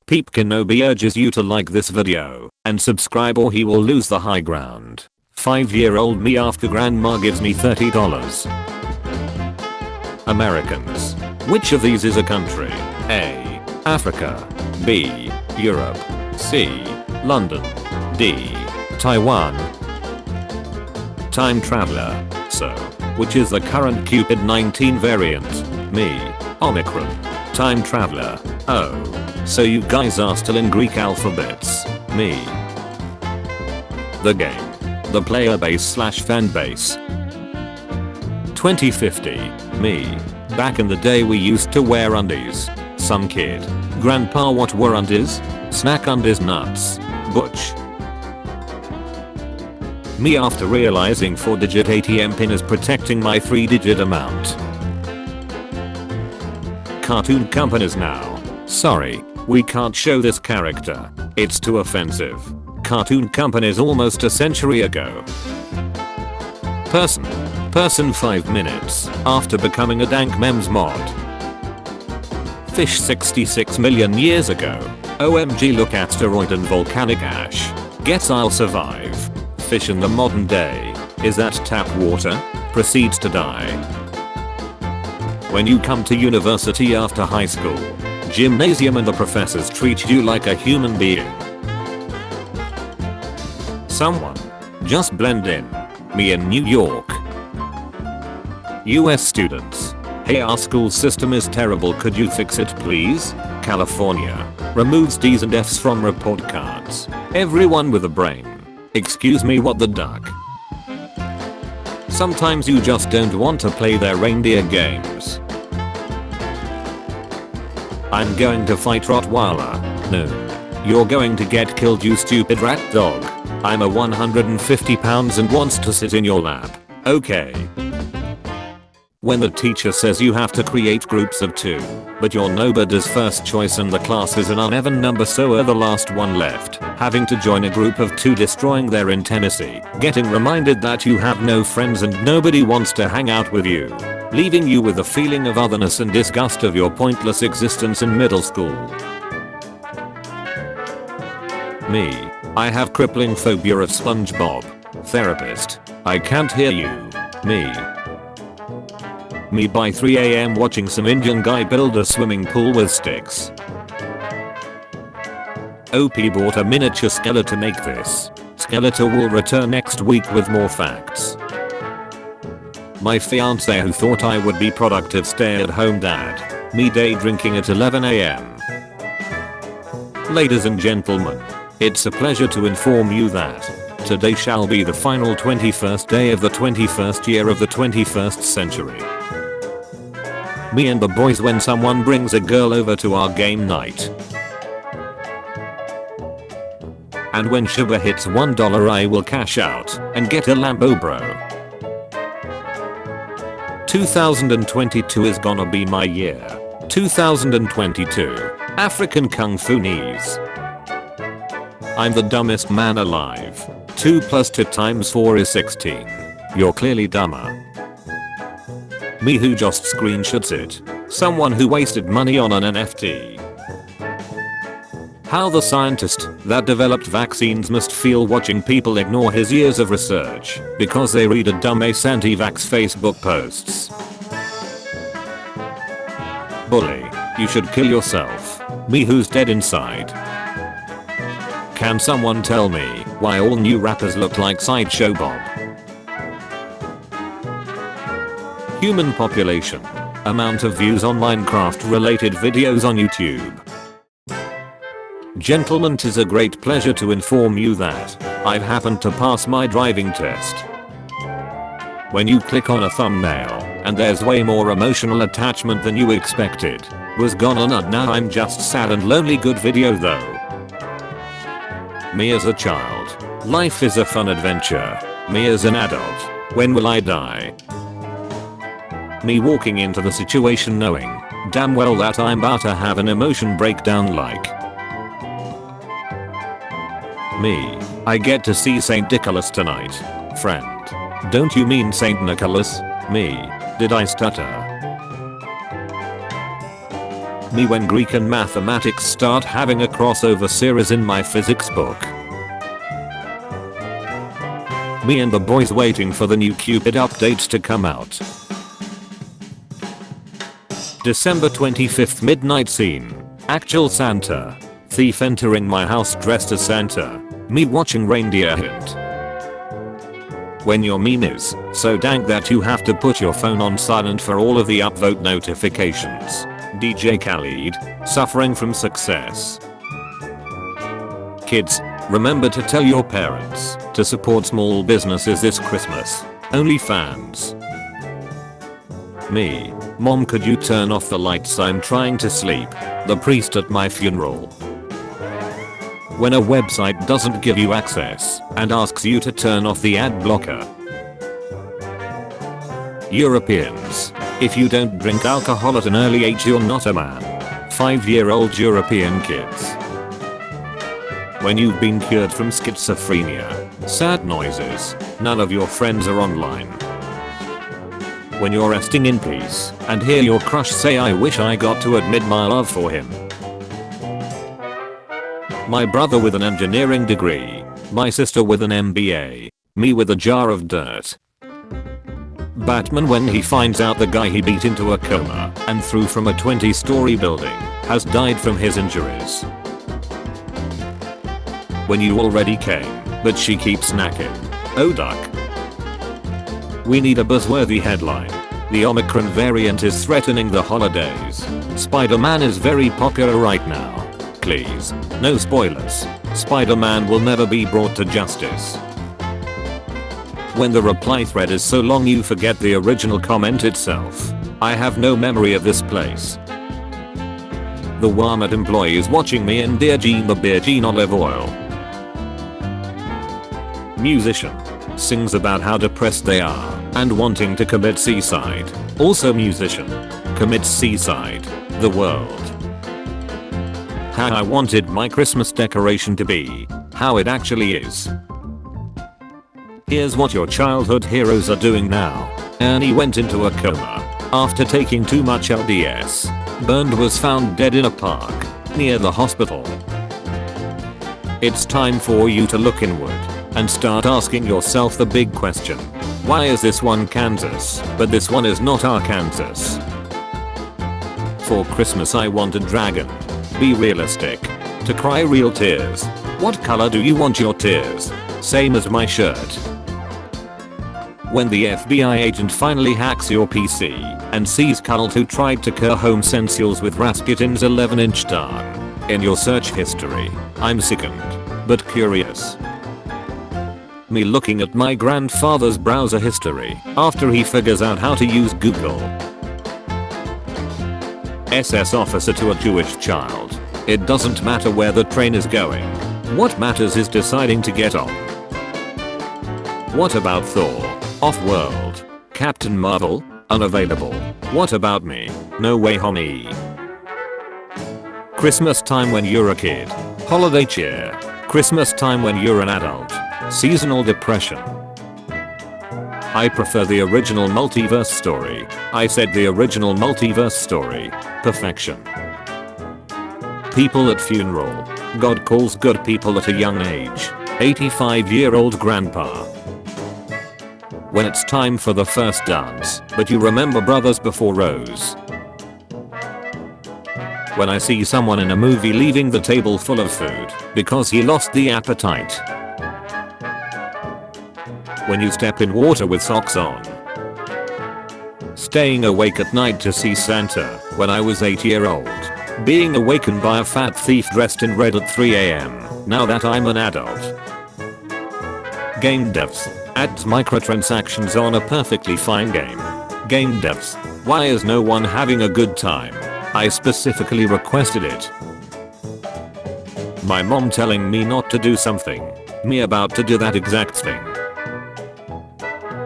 Peep Kenobi urges you to like this video and subscribe or he will lose the high ground. 5-year-old me after grandma gives me $30. Americans. Which of these is a country? A. Africa. B. Europe. C. London. D. Taiwan. Time traveler. So, which is the current Cupid 19 variant? Me. Omicron. Time traveler. Oh. So you guys are still in Greek alphabets. Me. The game. The player base / fan base. 2050. Me. Back in the day we used to wear undies. Some kid. Grandpa, what were undies? Snack undies nuts. Butch. Me after realizing 4-digit ATM pin is protecting my 3-digit amount. Cartoon companies now. Sorry, we can't show this character. It's too offensive. Cartoon companies almost a century ago. Person 5 minutes after becoming a Dank Memes mod. Fish 66 million years ago. OMG, look at asteroid and volcanic ash. Guess I'll survive. Fish in the modern day. Is that tap water? Proceeds to die. When you come to university after high school, gymnasium and the professors treat you like a human being. Someone. Just blend in. Me in New York. US students. Hey, our school system is terrible, could you fix it please? California. Removes D's and F's from report cards. Everyone with a brain. Excuse me, what the duck? Sometimes you just don't want to play their reindeer games. I'm going to fight Rottweiler. No. You're going to get killed, you stupid rat dog. I'm a 150 pounds and wants to sit in your lap. Okay. When the teacher says you have to create groups of 2, but you're nobody's first choice and the class is an uneven number, so are the last one left, having to join a group of 2, destroying their intimacy, getting reminded that you have no friends and nobody wants to hang out with you, leaving you with a feeling of otherness and disgust of your pointless existence in middle school. Me. I have crippling phobia of SpongeBob. Therapist. I can't hear you. Me by 3 AM watching some Indian guy build a swimming pool with sticks. OP bought a miniature Skeletor to make this. Skeletor will return next week with more facts. My fiance who thought I would be productive stay-at-home dad. Me day drinking at 11 AM. Ladies and gentlemen, it's a pleasure to inform you that today shall be the final 21st day of the 21st year of the 21st century. Me and the boys when someone brings a girl over to our game night. And when sugar hits $1 I will cash out and get a Lambo bro. 2022 is gonna be my year. 2022. African Kung Fu knees. I'm the dumbest man alive. 2 + 2 × 4 is 16. You're clearly dumber. Me who just screenshots it. Someone who wasted money on an NFT. How the scientist that developed vaccines must feel watching people ignore his years of research because they read a dumbass anti-vax Facebook posts. Bully. You should kill yourself. Me who's dead inside. Can someone tell me why all new rappers look like Sideshow Bob? Human population. Amount of views on Minecraft related videos on YouTube. Gentlemen, 'tis a great pleasure to inform you that I've happened to pass my driving test. When you click on a thumbnail and there's way more emotional attachment than you expected, was gone on and now I'm just sad and lonely. Good video though. Me as a child. Life is a fun adventure. Me as an adult. When will I die? Me walking into the situation knowing damn well that I'm about to have an emotion breakdown like. Me. I get to see St. Nicholas tonight. Friend. Don't you mean St. Nicholas? Me. Did I stutter? Me when Greek and mathematics start having a crossover series in my physics book. Me and the boys waiting for the new Cupid updates to come out. December 25th midnight scene. Actual Santa. Thief entering my house dressed as Santa. Me watching reindeer hint. When your meme is so dank that you have to put your phone on silent for all of the upvote notifications. DJ Khaled, suffering from success. Kids, remember to tell your parents to support small businesses this Christmas. OnlyFans. Me. Mom, could you turn off the lights? I'm trying to sleep. The priest at my funeral. When a website doesn't give you access and asks you to turn off the ad blocker. Europeans. If you don't drink alcohol at an early age, you're not a man. 5-year-old European kids. When you've been cured from schizophrenia. Sad noises. None of your friends are online. When you're resting in peace and hear your crush say, I wish I got to admit my love for him. My brother with an engineering degree. My sister with an MBA. Me with a jar of dirt. Batman when he finds out the guy he beat into a coma and threw from a 20-story building has died from his injuries. When you already came, but she keeps snacking. Oh duck. We need a buzzworthy headline. The Omicron variant is threatening the holidays. Spider-Man is very popular right now. Please, no spoilers. Spider-Man will never be brought to justice. When the reply thread is so long you forget the original comment itself. I have no memory of this place. The Walmart employee is watching me and Dear Jean the Beer Jean olive oil. Musician. Sings about how depressed they are and wanting to commit suicide. Also musician. Commits suicide. The world. How I wanted my Christmas decoration to be. How it actually is. Here's what your childhood heroes are doing now. Ernie went into a coma after taking too much LDS. Bernd was found dead in a park near the hospital. It's time for you to look inward and start asking yourself the big question. Why is this one Kansas, but this one is not Arkansas? For Christmas I want a dragon. Be realistic. To cry real tears. What color do you want your tears? Same as my shirt. When the FBI agent finally hacks your PC and sees cult who tried to cure home sensuals with Rasputin's 11-inch dong in your search history, I'm sickened, but curious. Me looking at my grandfather's browser history after he figures out how to use Google. SS officer to a Jewish child. It doesn't matter where the train is going. What matters is deciding to get on. What about Thor? Off-world. Captain Marvel? Unavailable. What about me? No way homie. Christmas time when you're a kid. Holiday cheer. Christmas time when you're an adult. Seasonal depression. I prefer the original multiverse story. I said the original multiverse story. Perfection. People at funeral. God calls good people at a young age. 85-year-old grandpa. When it's time for the first dance, but you remember Brothers Before Rose. When I see someone in a movie leaving the table full of food because he lost the appetite. When you step in water with socks on. Staying awake at night to see Santa when I was 8-year-old. Being awakened by a fat thief dressed in red at 3 AM now that I'm an adult. Game devs. Adds microtransactions on a perfectly fine game. Game devs. Why is no one having a good time? I specifically requested it. My mom telling me not to do something. Me about to do that exact thing.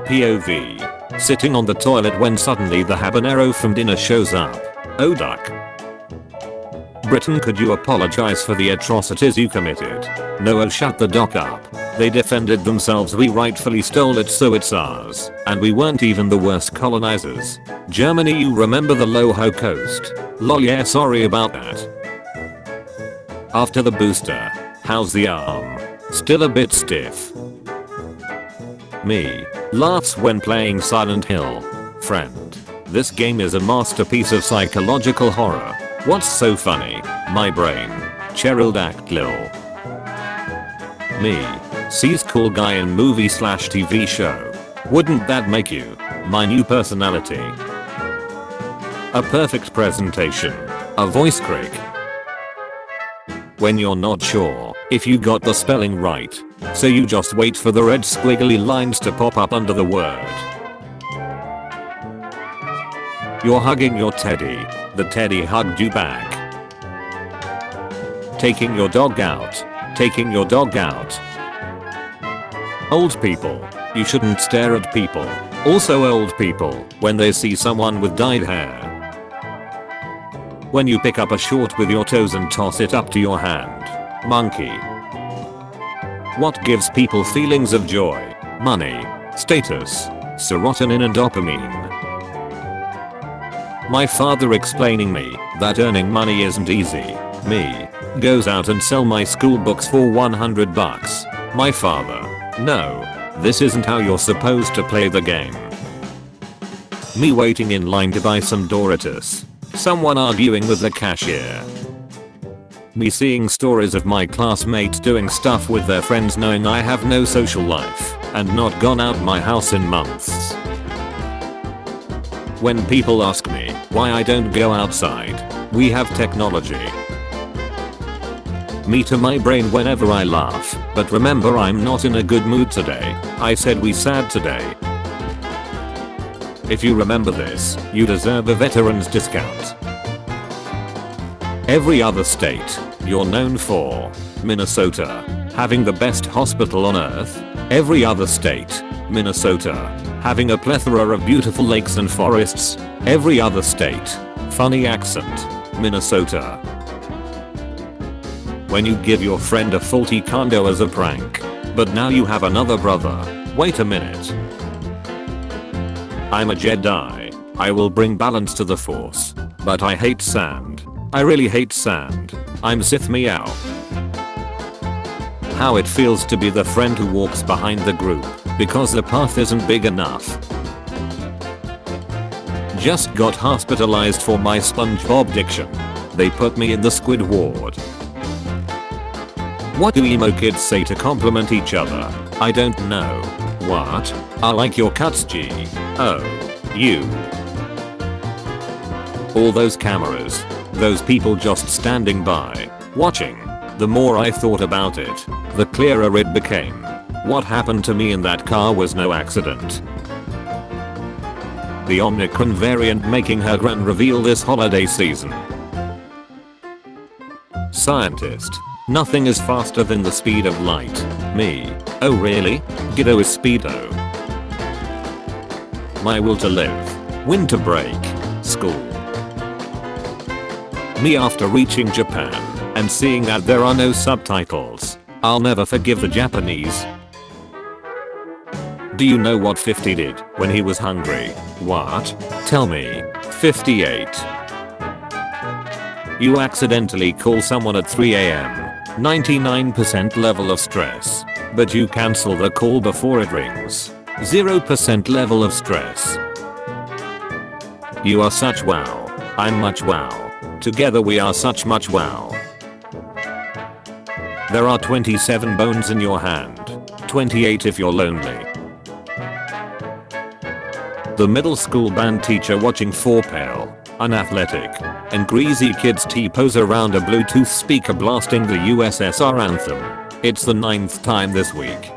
POV. Sitting on the toilet when suddenly the habanero from dinner shows up. Oh duck. Britain, could you apologize for the atrocities you committed? Noah, shut the doc up. They defended themselves, we rightfully stole it so it's ours, and we weren't even the worst colonizers. Germany, you remember the Loho Coast? Lol, yeah, sorry about that. After the booster, how's the arm? Still a bit stiff. Me. Laughs when playing Silent Hill. Friend. This game is a masterpiece of psychological horror. What's so funny? My brain. Pterodactyl. Me. Sees cool guy in movie/TV show. Wouldn't that make you my new personality? A perfect presentation. A voice crick. When you're not sure if you got the spelling right, so you just wait for the red squiggly lines to pop up under the word. You're hugging your teddy. The teddy hugged you back. Taking your dog out. Taking your dog out. Old people. You shouldn't stare at people. Also old people, when they see someone with dyed hair. When you pick up a short with your toes and toss it up to your hand. Monkey. What gives people feelings of joy? Money. Status. Serotonin and dopamine. My father explaining me that earning money isn't easy. Me. Goes out and sell my school books for 100 bucks. My father. No. This isn't how you're supposed to play the game. Me waiting in line to buy some Doritos. Someone arguing with the cashier. Me seeing stories of my classmates doing stuff with their friends knowing I have no social life and not gone out my house in months. When people ask me why I don't go outside, we have technology. Me to my brain whenever I laugh, but remember I'm not in a good mood today. I said we sad today. If you remember this, you deserve a veteran's discount. Every other state, you're known for. Minnesota, having the best hospital on earth. Every other state, Minnesota, having a plethora of beautiful lakes and forests. Every other state, funny accent. Minnesota. When you give your friend a faulty condo as a prank, but now you have another brother. Wait a minute. I'm a Jedi. I will bring balance to the Force. But I hate sand. I really hate sand. I'm Sith meow. How it feels to be the friend who walks behind the group because the path isn't big enough. Just got hospitalized for my SpongeBob diction. They put me in the squid ward. What do emo kids say to compliment each other? I don't know. What? I like your cuts, G. Oh. You. All those cameras. Those people just standing by, watching. The more I thought about it, the clearer it became. What happened to me in that car was no accident. The Omicron variant making her grand reveal this holiday season. Scientist. Nothing is faster than the speed of light. Me. Oh really? Giddo is speedo. My will to live. Winter break. School. Me after reaching Japan and seeing that there are no subtitles. I'll never forgive the Japanese. Do you know what 50 did when he was hungry? What? Tell me. 58. You accidentally call someone at 3 AM. 99% level of stress. But you cancel the call before it rings. 0% level of stress. You are such wow. I'm much wow. Together we are such much wow. There are 27 bones in your hand. 28 if you're lonely. The middle school band teacher watching 4 pale, unathletic, and greasy kids T-pose around a Bluetooth speaker blasting the USSR anthem. It's the 9th time this week.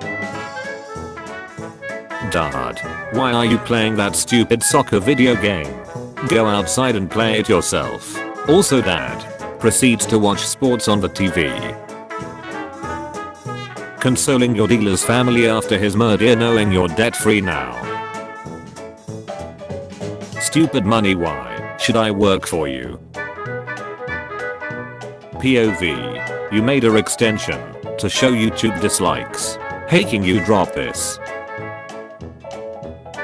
Dad, why are you playing that stupid soccer video game? Go outside and play it yourself. Also Dad proceeds to watch sports on the TV. Consoling your dealer's family after his murder knowing you're debt free now. Stupid money, why should I work for you? POV. You made a extension to show YouTube dislikes. Hey, can you drop this?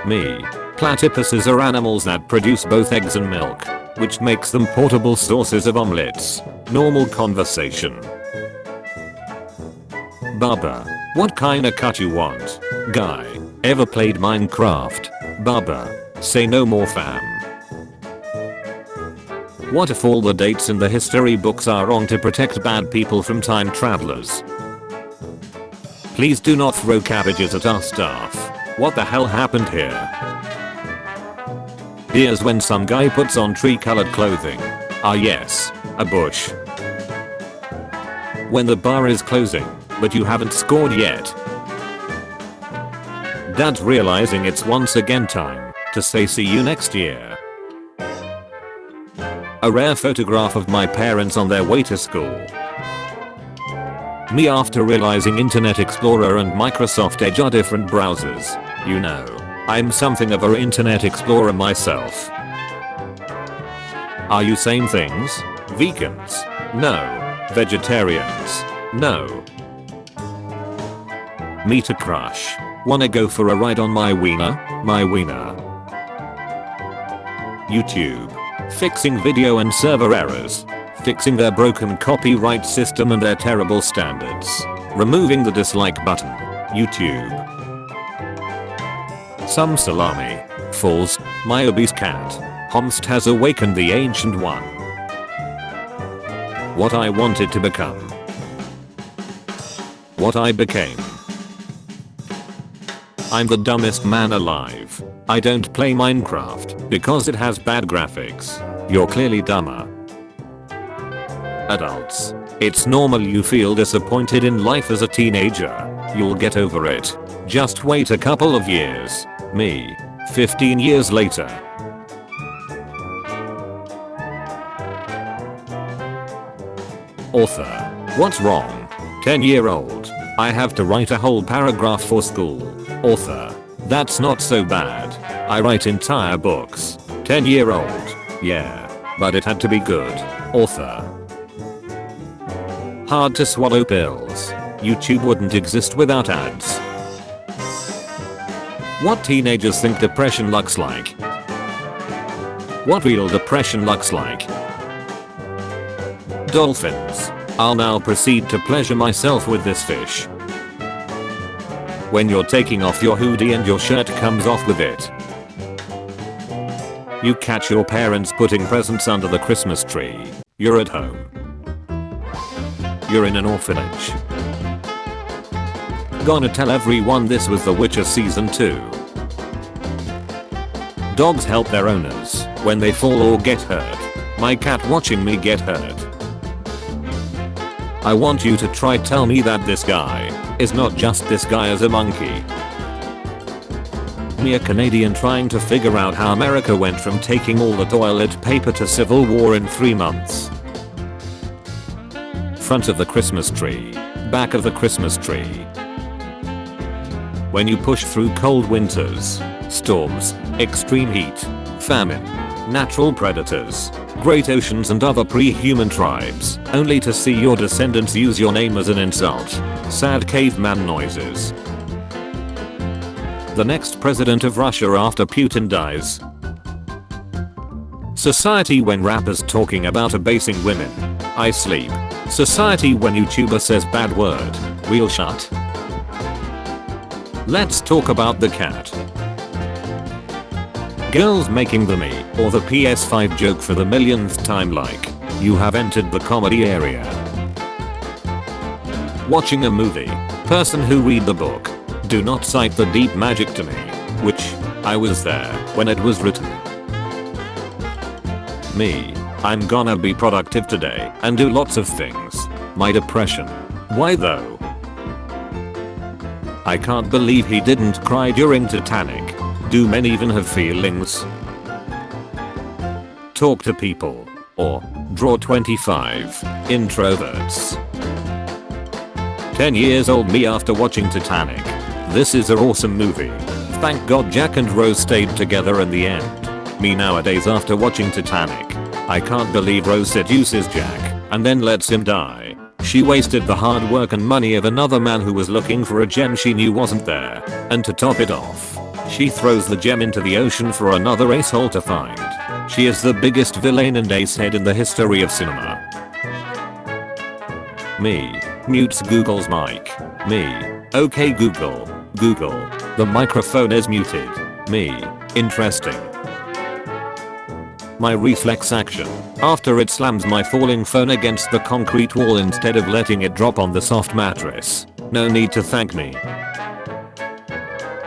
Me. Platypuses are animals that produce both eggs and milk, which makes them portable sources of omelets. Normal conversation. Baba. What kinda cut you want? Guy. Ever played Minecraft? Baba. Say no more fam. What if all the dates in the history books are wrong to protect bad people from time travelers? Please do not throw cabbages at our staff. What the hell happened here? Here's when some guy puts on tree-colored clothing. Ah yes, a bush. When the bar is closing, but you haven't scored yet. Dad's realizing it's once again time to say see you next year. A rare photograph of my parents on their way to school. Me after realizing Internet Explorer and Microsoft Edge are different browsers. You know, I'm something of a Internet Explorer myself. Are you same things? Vegans? No. Vegetarians? No. Meet a crush. Wanna go for a ride on my wiener? My wiener. YouTube. Fixing video and server errors. Fixing their broken copyright system and their terrible standards. Removing the dislike button. YouTube. Some salami. Falls. My obese cat. Homst has awakened the ancient one. What I wanted to become. What I became. I'm the dumbest man alive. I don't play Minecraft because it has bad graphics. You're clearly dumber. Adults. It's normal you feel disappointed in life as a teenager. You'll get over it. Just wait a couple of years. Me. 15 years later. Author. What's wrong? 10-year-old. I have to write a whole paragraph for school. Author. That's not so bad. I write entire books. 10-year-old. Yeah. But it had to be good. Author. Hard to swallow pills. YouTube wouldn't exist without ads. What teenagers think depression looks like. What real depression looks like. Dolphins. I'll now proceed to pleasure myself with this fish. When you're taking off your hoodie and your shirt comes off with it. You catch your parents putting presents under the Christmas tree. You're at home. You're in an orphanage. Gonna tell everyone this was The Witcher season 2. Dogs help their owners when they fall or get hurt. My cat watching me get hurt. I want you to try tell me that this guy is not just this guy as a monkey. Me a Canadian trying to figure out how America went from taking all the toilet paper to civil war in 3 months. Front of the Christmas tree. Back of the Christmas tree. When you push through cold winters, storms, extreme heat, famine, natural predators, great oceans and other pre-human tribes, only to see your descendants use your name as an insult. Sad caveman noises. The next president of Russia after Putin dies. Society when rappers talking about abasing women. I sleep. Society when YouTuber says bad word. We'll shut. Let's talk about the cat. Girls making the me or the PS5 joke for the millionth time like, you have entered the comedy area. Watching a movie. Person who read the book. Do not cite the deep magic to me, which, I was there when it was written. Me. I'm gonna be productive today and do lots of things. My depression. Why though? I can't believe he didn't cry during Titanic. Do men even have feelings? Talk to people. Or, draw 25. Introverts. 10 years old me after watching Titanic. This is an awesome movie. Thank God Jack and Rose stayed together in the end. Me nowadays after watching Titanic. I can't believe Rose seduces Jack and then lets him die. She wasted the hard work and money of another man who was looking for a gem she knew wasn't there. And to top it off, she throws the gem into the ocean for another acehole to find. She is the biggest villain and acehead in the history of cinema. Me. Mutes Google's mic. Me. Okay Google. Google. The microphone is muted. Me. Interesting. My reflex action. After it slams my falling phone against the concrete wall instead of letting it drop on the soft mattress. No need to thank me.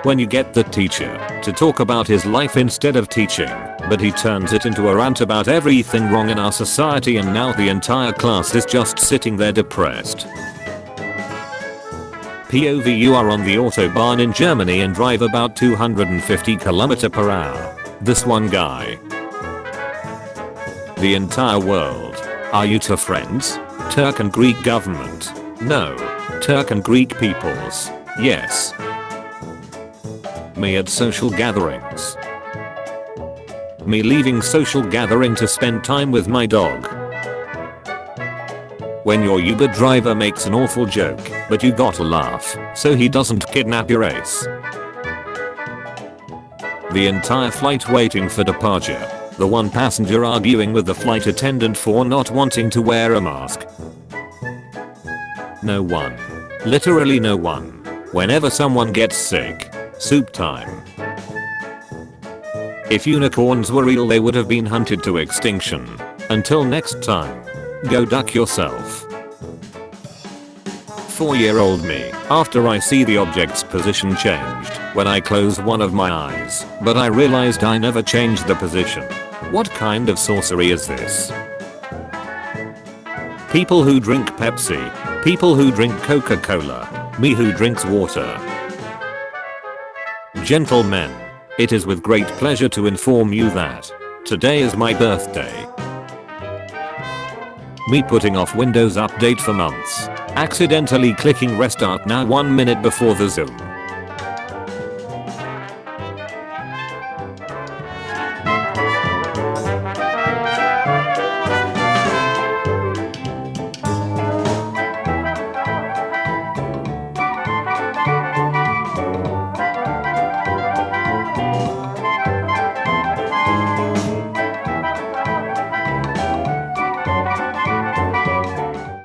When you get the teacher to talk about his life instead of teaching, but he turns it into a rant about everything wrong in our society and now the entire class is just sitting there depressed. POV, you are on the autobahn in Germany and drive about 250 km/h. This one guy. The entire world. Are you two friends? Turk and Greek government. No. Turk and Greek peoples. Yes. Me at social gatherings. Me leaving social gathering to spend time with my dog. When your Uber driver makes an awful joke, but you gotta laugh, so he doesn't kidnap your ace. The entire flight waiting for departure. The one passenger arguing with the flight attendant for not wanting to wear a mask. No one. Literally no one. Whenever someone gets sick. Soup time. If unicorns were real, they would have been hunted to extinction. Until next time. Go duck yourself. 4-year-old me. After I see the object's position changed when I close one of my eyes, but I realized I never changed the position. What kind of sorcery is this? People who drink Pepsi. People who drink Coca-Cola. Me who drinks water. Gentlemen, it is with great pleasure to inform you that today is my birthday. Me putting off Windows Update for months. Accidentally clicking restart now 1 minute before the Zoom.